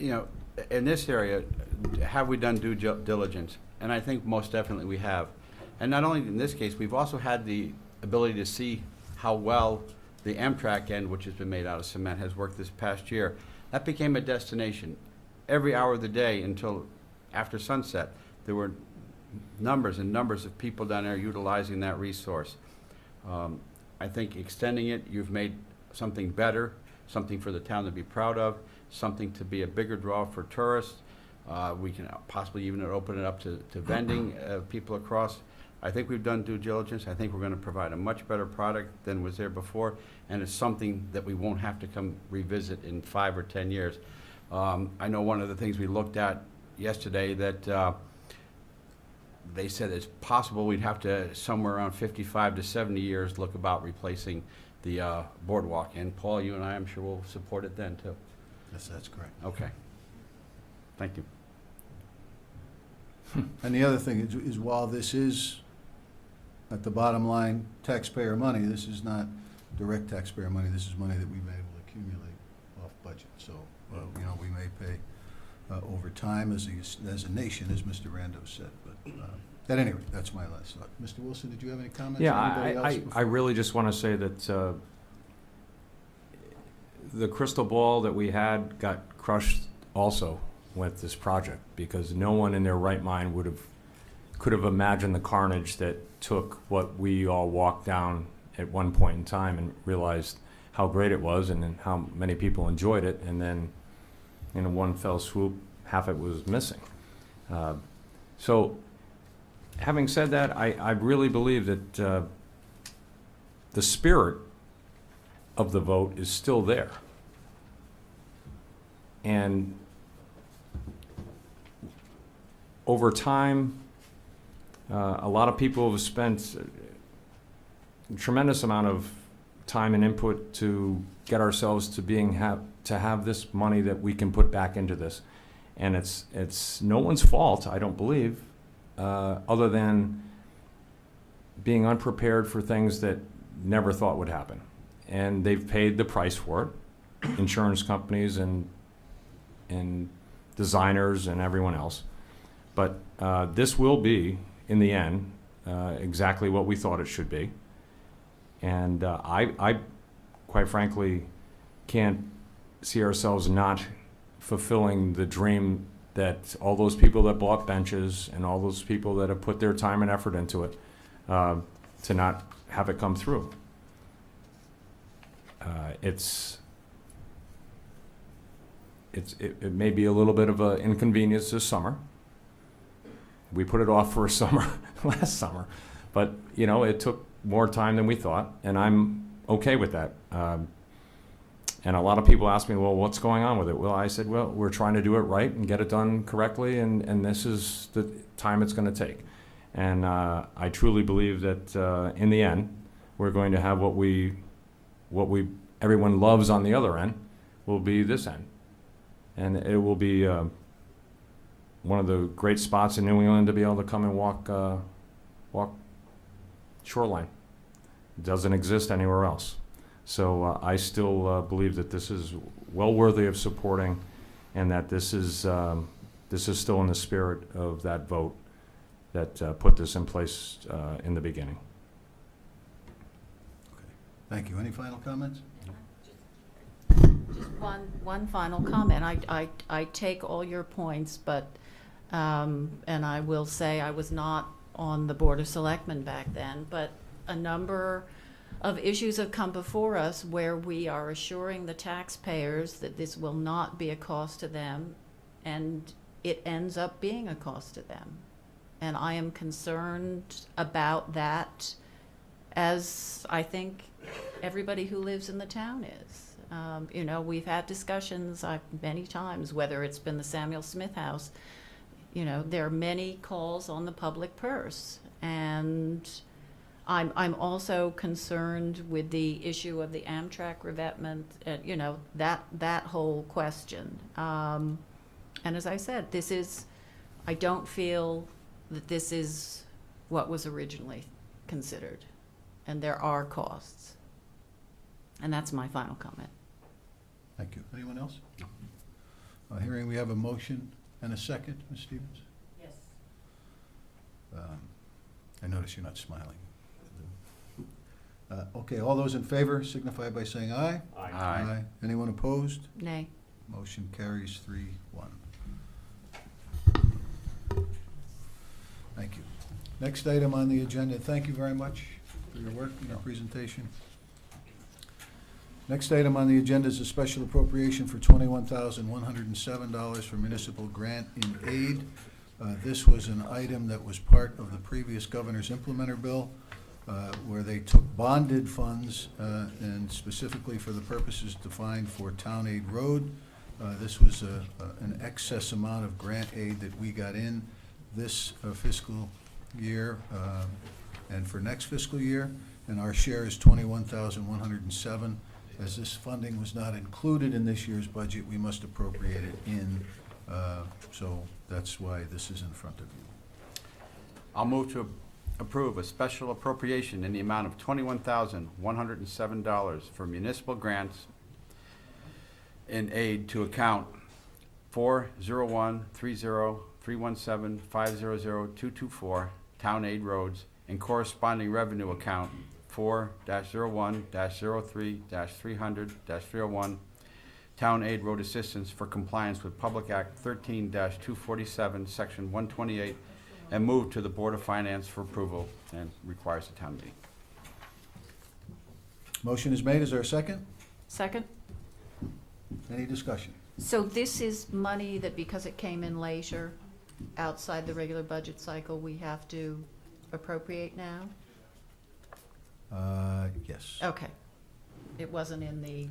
you know, in this area, have we done due diligence? And I think most definitely we have. And not only in this case, we've also had the ability to see how well the Amtrak end, which has been made out of cement, has worked this past year. That became a destination. Every hour of the day until after sunset, there were numbers and numbers of people down there utilizing that resource. I think extending it, you've made something better, something for the town to be proud of, something to be a bigger draw for tourists. We can possibly even open it up to vending people across. I think we've done due diligence. I think we're going to provide a much better product than was there before, and it's something that we won't have to come revisit in 5 or 10 years. I know one of the things we looked at yesterday that they said it's possible we'd have to, somewhere around 55 to 70 years, look about replacing the boardwalk. And Paul, you and I, I'm sure will support it then too. Yes, that's correct. Okay. Thank you. And the other thing is while this is, at the bottom line, taxpayer money, this is not direct taxpayer money. This is money that we've been able to accumulate off budget. So, you know, we may pay over time as a nation, as Mr. Rando said. But at any rate, that's my last thought. Mr. Wilson, did you have any comments? Yeah, I really just want to say that the crystal ball that we had got crushed also with this project, because no one in their right mind could have imagined the carnage that took what we all walked down at one point in time and realized how great it was and then how many people enjoyed it, and then in one fell swoop half it was missing. So having said that, I really believe that the spirit of the vote is still there. And over time, a lot of people have spent a tremendous amount of time and input to get ourselves to have this money that we can put back into this. And it's no one's fault, I don't believe, other than being unprepared for things that never thought would happen. And they've paid the price for it, insurance companies and designers and everyone else. But this will be, in the end, exactly what we thought it should be. And I, quite frankly, can't see ourselves not fulfilling the dream that all those people that bought benches and all those people that have put their time and effort into it, to not have it come through. It may be a little bit of an inconvenience this summer. We put it off for a summer, last summer, but you know, it took more time than we thought, and I'm okay with that. And a lot of people ask me, well, what's going on with it? Well, I said, well, we're trying to do it right and get it done correctly, and this is the time it's going to take. And I truly believe that in the end, we're going to have what everyone loves on the other end will be this end. And it will be one of the great spots in New England to be able to come and walk shoreline. It doesn't exist anywhere else. So I still believe that this is well worthy of supporting, and that this is still in the spirit of that vote that put this in place in the beginning. Okay. Thank you. Any final comments? Just one final comment. I take all your points, but and I will say I was not on the Board of Selectmen back then, but a number of issues have come before us where we are assuring the taxpayers that this will not be a cost to them, and it ends up being a cost to them. And I am concerned about that, as I think everybody who lives in the town is. You know, we've had discussions many times, whether it's been the Samuel Smith House. You know, there are many calls on the public purse, and I'm also concerned with the issue of the Amtrak revetment. You know, that whole question. And as I said, I don't feel that this is what was originally considered, and there are costs. And that's my final comment. Thank you. Anyone else? Hearing we have a motion and a second, Ms. Stevens? Yes. I notice you're not smiling. Okay, all those in favor signify by saying aye. Aye. Anyone opposed? Nay. Motion carries 3-1. Thank you. Next item on the agenda, thank you very much for your work and your presentation. Next item on the agenda is a special appropriation for $21,107 for municipal grant in aid. This was an item that was part of the previous governor's implementer bill, where they took bonded funds and specifically for the purposes defined for Town Aid Road. This was an excess amount of grant aid that we got in this fiscal year and for next fiscal year, and our share is $21,107. As this funding was not included in this year's budget, we must appropriate it in, so that's why this is in front of you. I'll move to approve a special appropriation in the amount of $21,107 for municipal grants in aid to account 401-30-317-500-224 Town Aid Roads and corresponding revenue account 4-01-03-300-301 Town Aid Road Assistance for compliance with Public Act 13-247, Section 128, and move to the Board of Finance for approval and requires a town meeting. Motion is made. Is there a second? Second? Any discussion? So this is money that because it came in later, outside the regular budget cycle, we have to appropriate now? Yes. Okay. It wasn't in the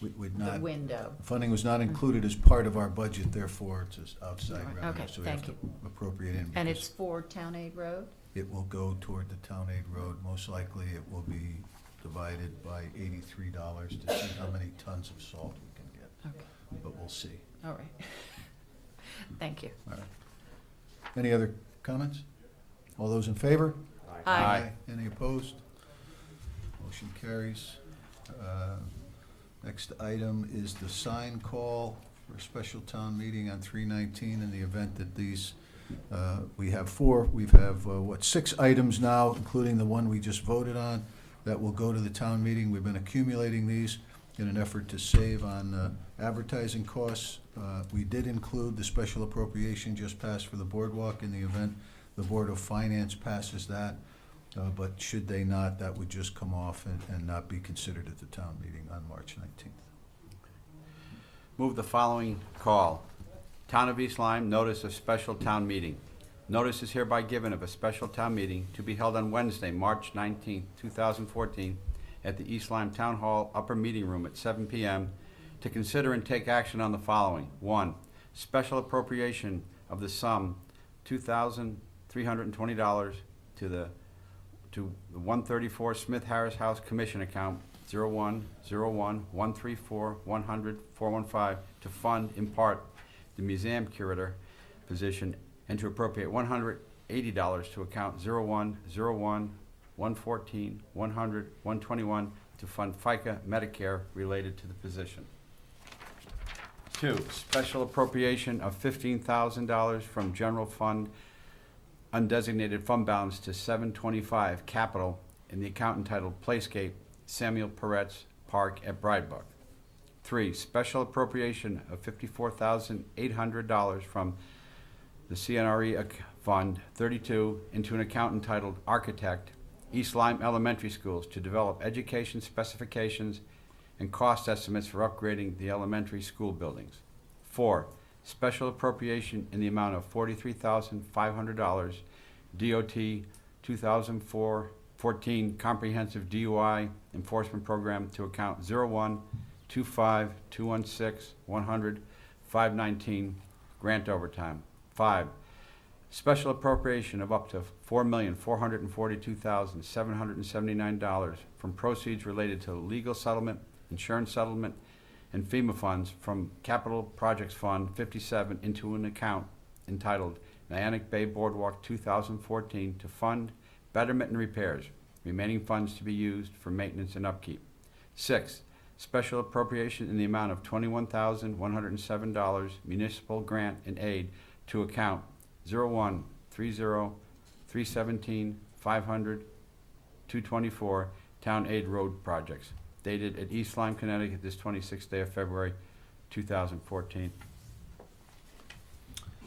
Would not. window. Funding was not included as part of our budget, therefore it's just outside Right, revenue. okay, So we have to thank appropriate in. And because it's for Town Aid Road? it will go toward the Town Aid Road. Most likely it will be divided by $83 to see how many tons of salt we can get, Okay, but we'll see. all right. Thank you. All right. Any other comments? All those in favor? Aye. Any opposed? Motion carries. Next item is the sign call for a special town meeting on 3/19 in the event that these, we have 6 items now, including the one we just voted on, that will go to the town meeting. We've been accumulating these in an effort to save on advertising costs. We did include the special appropriation just passed for the boardwalk in the event the Board of Finance passes that. But should they not, that would just come off and not be considered at the town meeting on March 19th. Move the following call. Town of East Lyme, notice of special town meeting. Notice is hereby given of a special town meeting to be held on Wednesday, March 19th, 2014, at the East Lyme Town Hall Upper Meeting Room at 7 p.m. to consider and take action on the following. 1. Special appropriation of the sum $2,320 to the 134 Smith Harris House Commission account 0101-134-100-415 to fund in part the museum curator position and to appropriate $180 to account 0101-114-100-121 to fund FICA Medicare related to the position. 2. Special appropriation of $15,000 from general fund undesignated fund balance to 725 capital in the account entitled Playscape Samuel Peretz Park at Bridebrook. 3. Special appropriation of $54,800 from the CNRE Fund 32 into an account entitled Architect East Lyme Elementary Schools to develop education specifications and cost estimates for upgrading the elementary school buildings. 4. Special appropriation in the amount of $43,500 DOT 2014 Comprehensive DUI Enforcement Program to account 01-25-216-100-519 grant overtime. 5. Special appropriation of up to $4,442,779 from proceeds related to legal settlement, insurance settlement, and FEMA funds from Capital Projects Fund 57 into an account entitled Niantic Bay Boardwalk 2014 to fund betterment and repairs. Remaining funds to be used for maintenance and upkeep. 6. special appropriation in the amount of $21,107 municipal grant and aid to account 0130-317-500-224 Town Aid Road Projects, dated at East Lyme, Connecticut, this 26th day of February, 2014.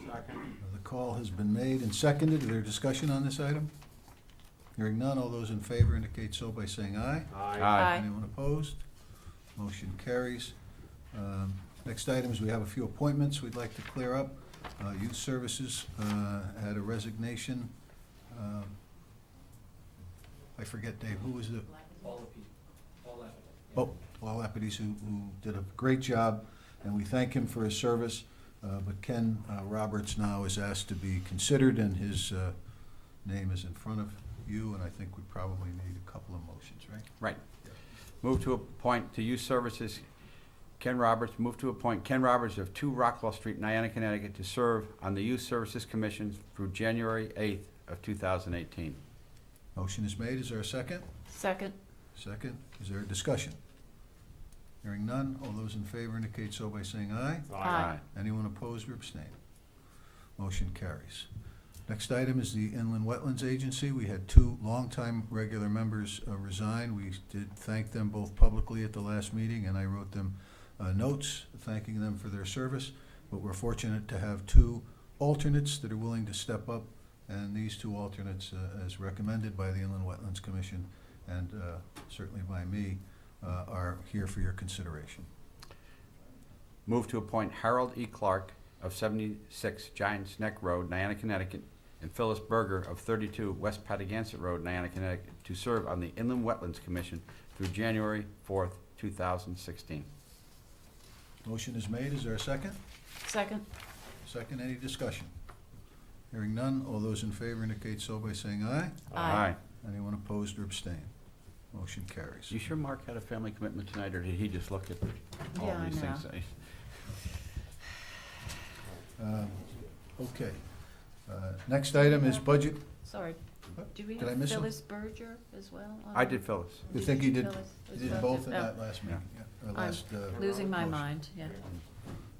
The call has been made and seconded. Is there discussion on this item? Hearing none, all those in favor indicate so by saying aye. Aye. Anyone opposed? Motion carries. Next item is we have a few appointments we'd like to clear up. Youth Services had a resignation. I forget, Dave, who was the? Paul Lapidus, who did a great job, and we thank him for his service. But Ken Roberts now is asked to be considered, and his name is in front of you, and I think we probably need a couple of motions, right? Right. Move to appoint to Youth Services Ken Roberts, move to appoint Ken Roberts of 2 Rockwell Street, Niantic, Connecticut, to serve on the Youth Services Commission through January 8th of 2018. Motion is made. Is there a second? Second. Second. Is there a discussion? Hearing none, all those in favor indicate so by saying aye. Aye. Anyone opposed or abstain? Motion carries. Next item is the Inland Wetlands Agency. We had 2 longtime regular members resign. We did thank them both publicly at the last meeting, and I wrote them notes thanking them for their service. But we're fortunate to have 2 alternates that are willing to step up, and these 2 alternates, as recommended by the Inland Wetlands Commission and certainly by me, are here for your consideration. Move to appoint Harold E. Clark of 76 Giants Neck Road, Niantic, Connecticut, and Phyllis Berger of 32 West Patagonia Road, Niantic, Connecticut, to serve on the Inland Wetlands Commission through January 4th, 2016. Motion is made. Is there a second? Second. Second, any discussion? Hearing none, all those in favor indicate so by saying aye. Aye. Anyone opposed or abstain? Motion carries. You sure Mark had a family commitment tonight, or did he just look at all Yeah, I these know. things? Okay. Next item is budget. Sorry. Do we Did I have miss him? Phyllis Berger as well? on I that? did Phyllis. You think he did, Phyllis as he did well? both in Oh, that last meeting? Yeah. Or I'm last, Losing my motion. mind, yeah.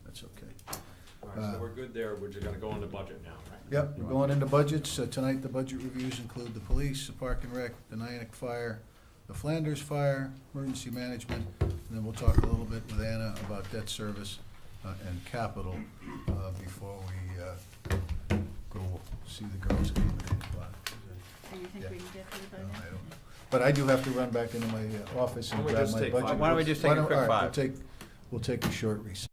That's okay. All right, so we're good there, we're just gonna go into budget now, right? Yep, we're going into budgets. Tonight, the budget reviews include the police, the park and rec, the Niantic Fire, the Flanders Fire, emergency management, and then we'll talk a little bit with Anna about debt service and capital before we go see the girls game at 8 o'clock. Do you think Yeah. we can get through by No, then? I don't know. But I do have to run back into my office and Why don't we grab just my take budget. five Why don't we just take a quick All right, 5? we'll take a short recess.